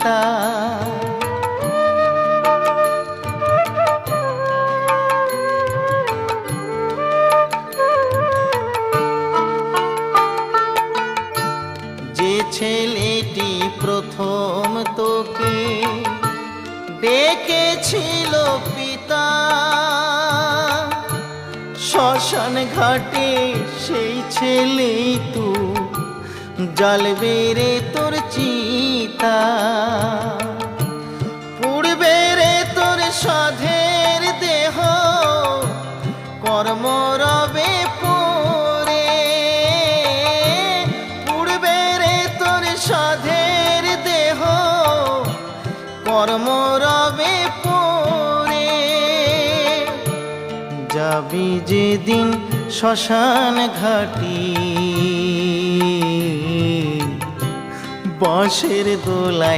চিতা। যে ছেলেটি প্রথম তোকে ডেকেছিল পিতা, শ্মশান ঘাটে সেই ছেলেই তু জ্বলবে রে তোর চিতা। পুড়বে রে তোর সাধের দেহ কর্ম রবে পরে, পুড়বে রে তোর সাধের দেহ কর্ম রবে পরে। যাবি যেদিন শ্মশান ঘাটি বাঁশের দোলায়